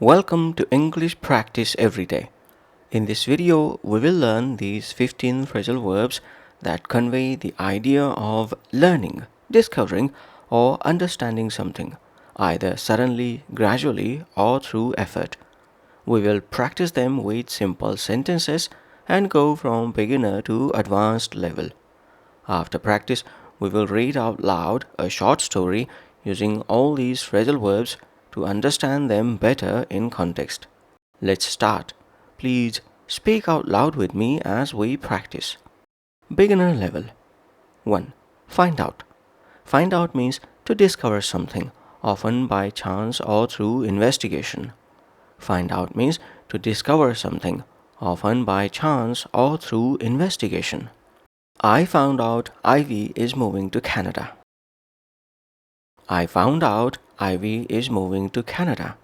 Welcome to English Practice Every Day. In this video, we will learn these 15 phrasal verbs that convey the idea of learning, discovering, or understanding something, either suddenly, gradually, or through effort. We will practice them with simple sentences and go from beginner to advanced level. After practice, we will read out loud a short story using all these phrasal verbs to understand them better in context. Let's start. Please speak out loud with me as we practice. Beginner level 1. Find out. Find out means to discover something, often by chance or through investigation. Find out means to discover something, often by chance or through investigation. I found out Ivy is moving to Canada. I found out Ivy is moving to Canada.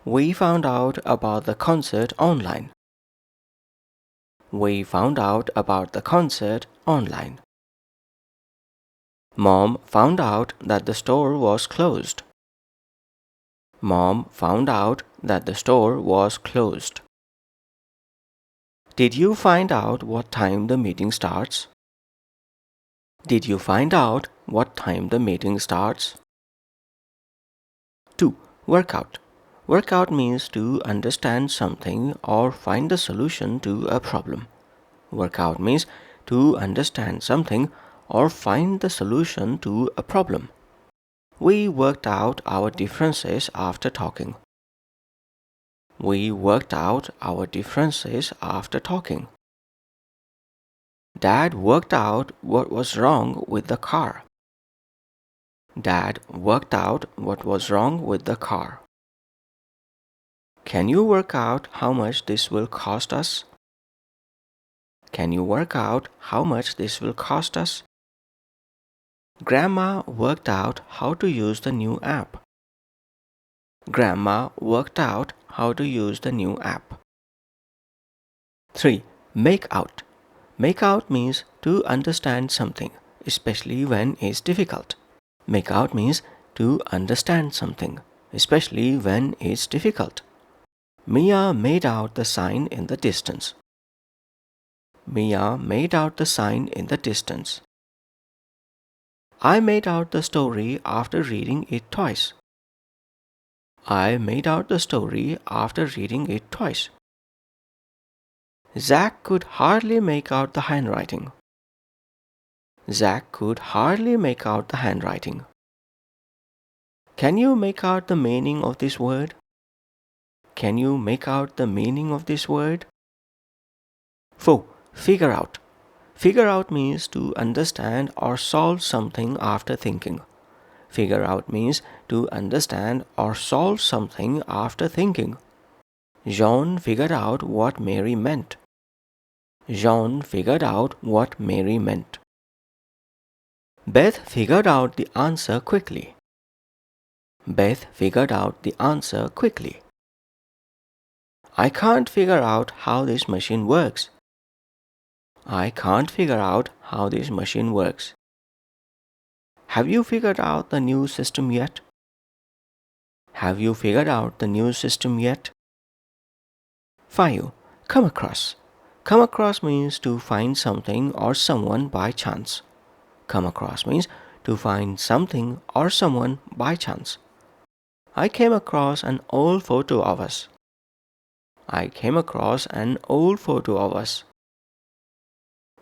We found out about the concert online. We found out about the concert online. Mom found out that the store was closed. Mom found out that the store was closed. Did you find out what time the meeting starts? Did you find out what time the meeting starts? 2. Work out. Work out means to understand something or find the solution to a problem. Work out means to understand something or find the solution to a problem. We worked out our differences after talking. We worked out our differences after talking. Dad worked out what was wrong with the car. Dad worked out what was wrong with the car. Can you work out how much this will cost us? Can you work out how much this will cost us? Grandma worked out how to use the new app. Grandma worked out how to use the new app. 3. Make out. Make out means to understand something, especially when it's difficult. Make out means to understand something, especially when it's difficult. Mia made out the sign in the distance. Mia made out the sign in the distance. I made out the story after reading it twice. I made out the story after reading it twice. Zach could hardly make out the handwriting. Zach could hardly make out the handwriting. Can you make out the meaning of this word? Can you make out the meaning of this word? 4. Figure out. Figure out means to understand or solve something after thinking. Figure out means to understand or solve something after thinking. Jean figured out what Mary meant. Jean figured out what Mary meant. Beth figured out the answer quickly. Beth figured out the answer quickly. I can't figure out how this machine works. I can't figure out how this machine works. Have you figured out the new system yet? Have you figured out the new system yet? 5. Come across. Come across means to find something or someone by chance. Come across means to find something or someone by chance. I came across an old photo of us. I came across an old photo of us.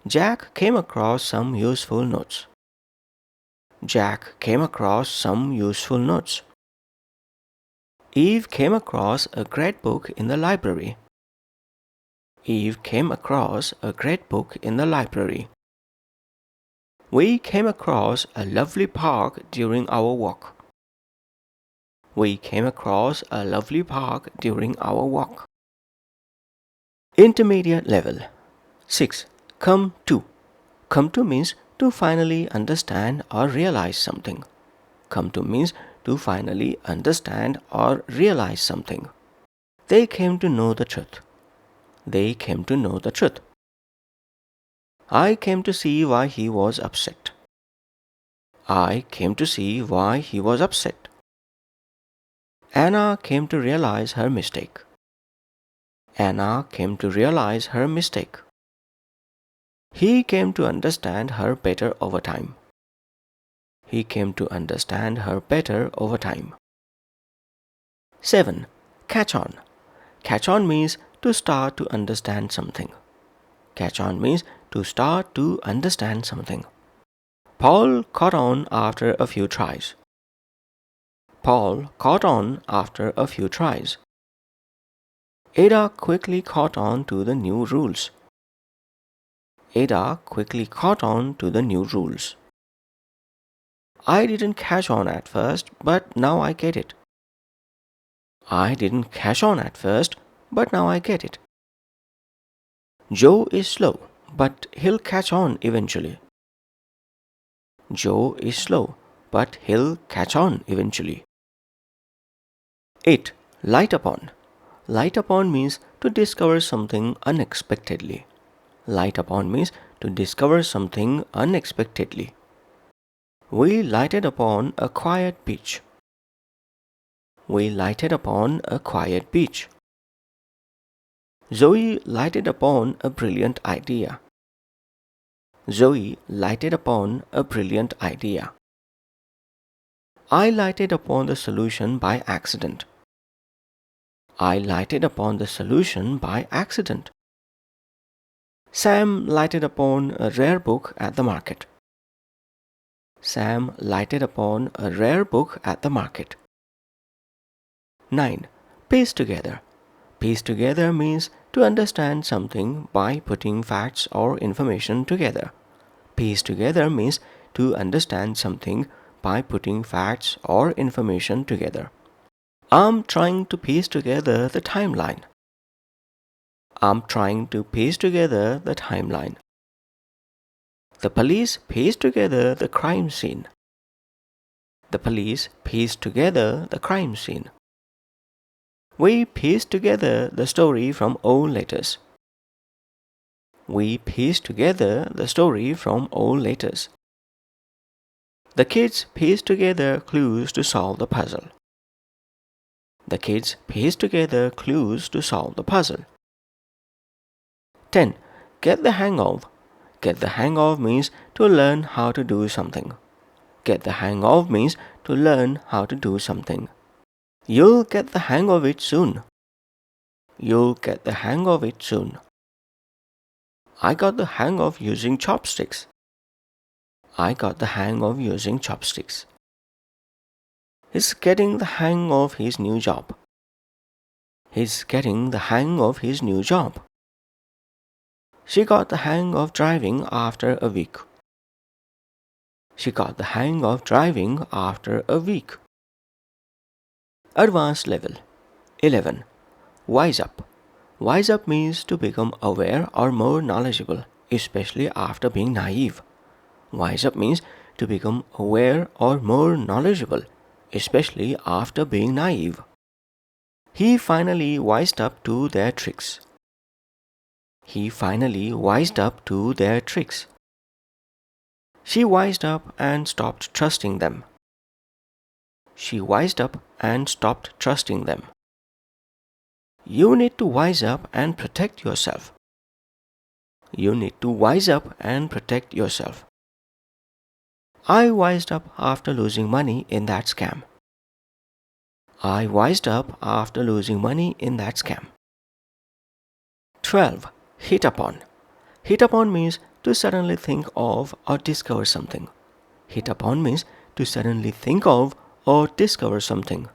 Jack came across some useful notes. Jack came across some useful notes. Eve came across a great book in the library. Eve came across a great book in the library. We came across a lovely park during our walk. We came across a lovely park during our walk. Intermediate level 6. Come to. Come to means to finally understand or realize something. Come to means to finally understand or realize something. They came to know the truth. They came to know the truth. I came to see why he was upset. I came to see why he was upset. Anna came to realize her mistake. Anna came to realize her mistake. He came to understand her better over time. He came to understand her better over time. 7. Catch on. Catch on means to start to understand something. Catch on means to start to understand something. Paul caught on after a few tries. Paul caught on after a few tries. Ada quickly caught on to the new rules. Ada quickly caught on to the new rules. I didn't catch on at first, but now I get it. I didn't catch on at first, but now I get it. Joe is slow, but he'll catch on eventually. Joe is slow, but he'll catch on eventually. 8. Light upon. Light upon means to discover something unexpectedly. Light upon means to discover something unexpectedly. We lighted upon a quiet beach. We lighted upon a quiet beach. Zoe lighted upon a brilliant idea. Zoe lighted upon a brilliant idea. I lighted upon the solution by accident. I lighted upon the solution by accident. Sam lighted upon a rare book at the market. Sam lighted upon a rare book at the market. 9. Piece together. Piece together means to understand something by putting facts or information together. Piece together means to understand something by putting facts or information together. I'm trying to piece together the timeline. I'm trying to piece together the timeline. The police pieced together the crime scene. The police pieced together the crime scene. We pieced together the story from old letters. We pieced together the story from old letters. The kids pieced together clues to solve the puzzle. The kids pieced together clues to solve the puzzle. 10. Get the hang of. Get the hang of means to learn how to do something. Get the hang of means to learn how to do something. You'll get the hang of it soon. You'll get the hang of it soon. I got the hang of using chopsticks. I got the hang of using chopsticks. He's getting the hang of his new job. He's getting the hang of his new job. She got the hang of driving after a week. She got the hang of driving after a week. Advanced level. 11. Wise up. Wise up means to become aware or more knowledgeable, especially after being naive. Wise up means to become aware or more knowledgeable, especially after being naive. He finally wised up to their tricks. He finally wised up to their tricks. She wised up and stopped trusting them. She wised up and stopped trusting them. You need to wise up and protect yourself. You need to wise up and protect yourself. I wised up after losing money in that scam. I wised up after losing money in that scam. 12. Hit upon. Hit upon means to suddenly think of or discover something. Hit upon means to suddenly think of or discover something.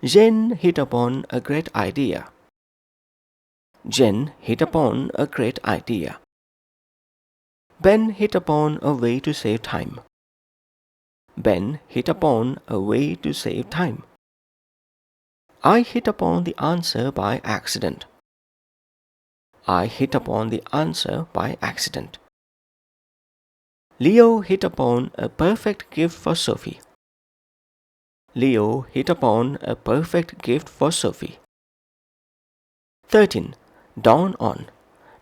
Jen hit upon a great idea. Jen hit upon a great idea. Ben hit upon a way to save time. Ben hit upon a way to save time. I hit upon the answer by accident. I hit upon the answer by accident. Leo hit upon a perfect gift for Sophie. Leo hit upon a perfect gift for Sophie. 13. Dawn on.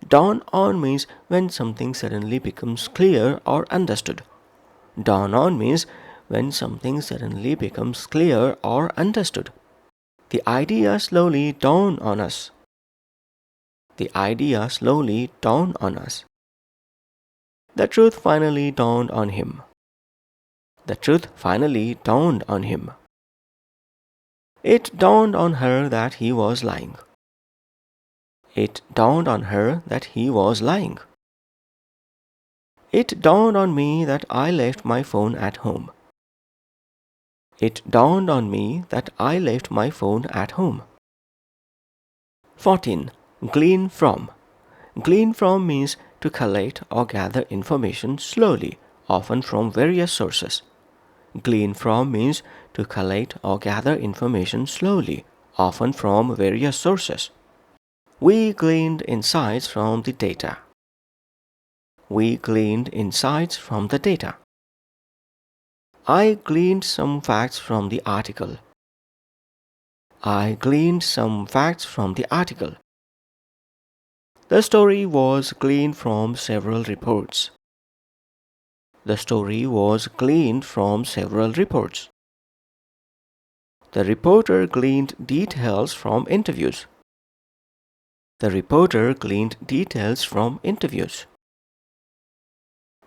Dawn on means when something suddenly becomes clear or understood. Dawn on means when something suddenly becomes clear or understood. The idea slowly dawned on us. The idea slowly dawned on us. The truth finally dawned on him. The truth finally dawned on him. It dawned on her that he was lying. It dawned on her that he was lying. It dawned on me that I left my phone at home. It dawned on me that I left my phone at home. 14. Glean from. Glean from means to collect or gather information slowly, often from various sources. Glean from means to collect or gather information slowly, often from various sources. We gleaned insights from the data. We gleaned insights from the data. I gleaned some facts from the article. I gleaned some facts from the article. The story was gleaned from several reports. The story was gleaned from several reports. The reporter gleaned details from interviews. The reporter gleaned details from interviews.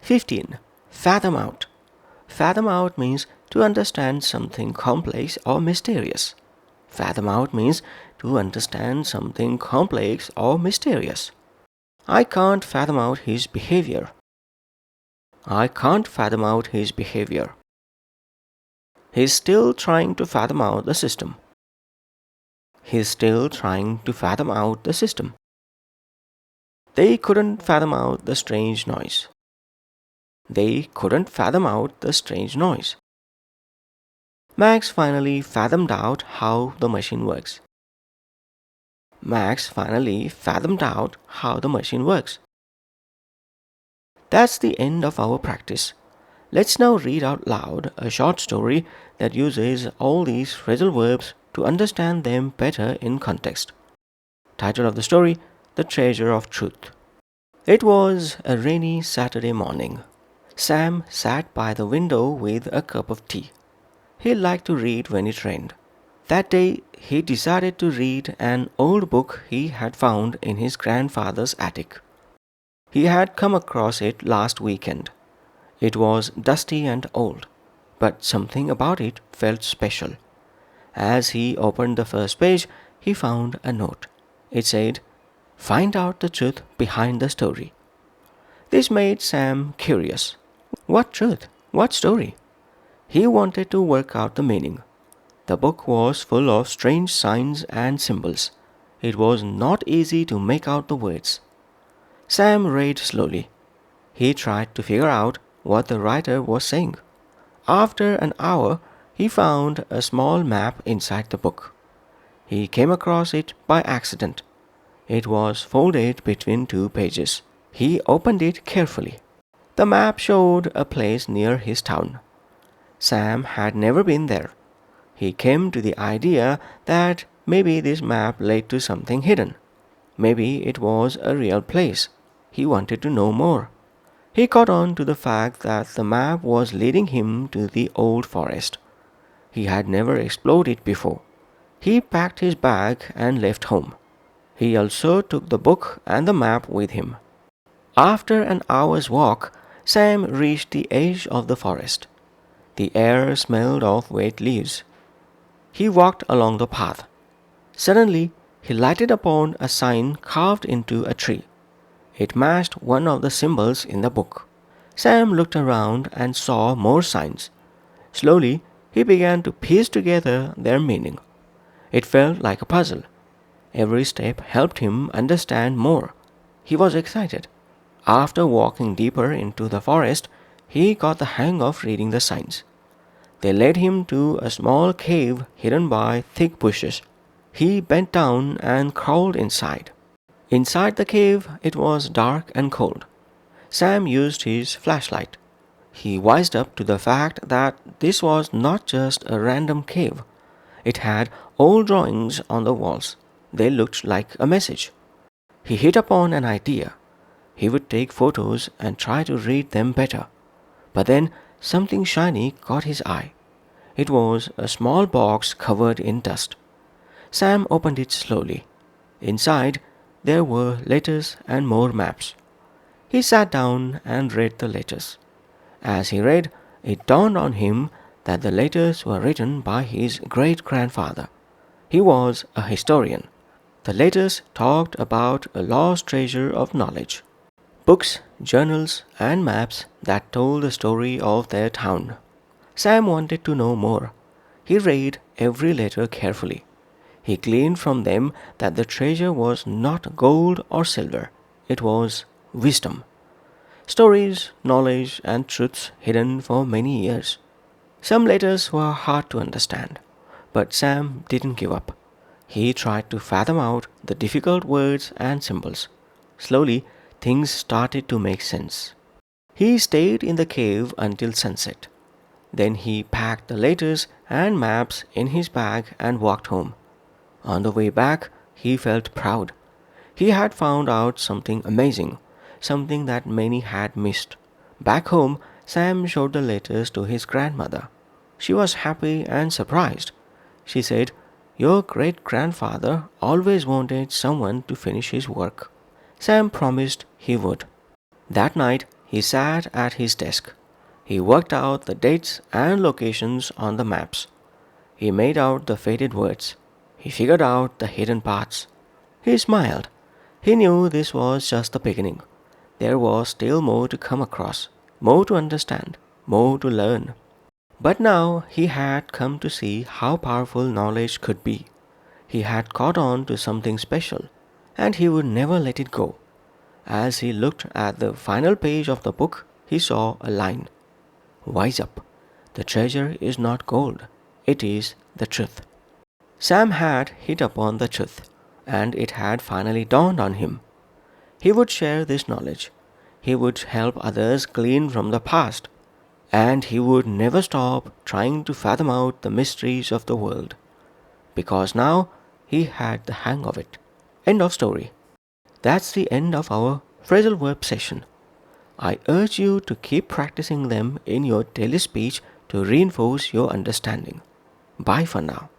15. Fathom out. Fathom out means to understand something complex or mysterious. Fathom out means to understand something complex or mysterious. I can't fathom out his behavior. I can't fathom out his behavior. He's still trying to fathom out the system. He's still trying to fathom out the system. They couldn't fathom out the strange noise. They couldn't fathom out the strange noise. Max finally fathomed out how the machine works. Max finally fathomed out how the machine works. That's the end of our practice. Let's now read out loud a short story that uses all these phrasal verbs to understand them better in context. Title of the story: The Treasure of Truth. It was a rainy Saturday morning. Sam sat by the window with a cup of tea. He liked to read when it rained. That day, he decided to read an old book he had found in his grandfather's attic. He had come across it last weekend. It was dusty and old, but something about it felt special. As he opened the first page, he found a note. It said, "Find out the truth behind the story." This made Sam curious. What truth? What story? He wanted to work out the meaning. The book was full of strange signs and symbols. It was not easy to make out the words. Sam read slowly. He tried to figure out what the writer was saying. After an hour, he found a small map inside the book. He came across it by accident. It was folded between two pages. He opened it carefully. The map showed a place near his town. Sam had never been there. He came to the idea that maybe this map led to something hidden. Maybe it was a real place. He wanted to know more. He caught on to the fact that the map was leading him to the old forest. He had never explored it before. He packed his bag and left home. He also took the book and the map with him. After an hour's walk, Sam reached the edge of the forest. The air smelled of wet leaves. He walked along the path. Suddenly, he lighted upon a sign carved into a tree. It matched one of the symbols in the book. Sam looked around and saw more signs. Slowly, he began to piece together their meaning. It felt like a puzzle. Every step helped him understand more. He was excited. After walking deeper into the forest, he got the hang of reading the signs. They led him to a small cave hidden by thick bushes. He bent down and crawled inside. Inside the cave, it was dark and cold. Sam used his flashlight. He wised up to the fact that this was not just a random cave. It had old drawings on the walls. They looked like a message. He hit upon an idea. He would take photos and try to read them better. But then something shiny caught his eye. It was a small box covered in dust. Sam opened it slowly. Inside, there were letters and more maps. He sat down and read the letters. As he read, it dawned on him that the letters were written by his great grandfather. He was a historian. The letters talked about a lost treasure of knowledge. Books, journals, and maps that told the story of their town. Sam wanted to know more. He read every letter carefully. He gleaned from them that the treasure was not gold or silver, it was wisdom. Stories, knowledge, and truths hidden for many years. Some letters were hard to understand, but Sam didn't give up. He tried to fathom out the difficult words and symbols. Slowly, things started to make sense. He stayed in the cave until sunset. Then he packed the letters and maps in his bag and walked home. On the way back, he felt proud. He had found out something amazing, something that many had missed. Back home, Sam showed the letters to his grandmother. She was happy and surprised. She said, "Your great grandfather always wanted someone to finish his work." Sam promised he would. That night, he sat at his desk. He worked out the dates and locations on the maps. He made out the faded words. He figured out the hidden parts. He smiled. He knew this was just the beginning. There was still more to come across, more to understand, more to learn. But now he had come to see how powerful knowledge could be. He had caught on to something special, and he would never let it go. As he looked at the final page of the book, he saw a line. "Wise up. The treasure is not gold. It is the truth." Sam had hit upon the truth, and it had finally dawned on him. He would share this knowledge. He would help others glean from the past. And he would never stop trying to fathom out the mysteries of the world. Because now he had the hang of it. End of story. That's the end of our phrasal verb session. I urge you to keep practicing them in your daily speech to reinforce your understanding. Bye for now.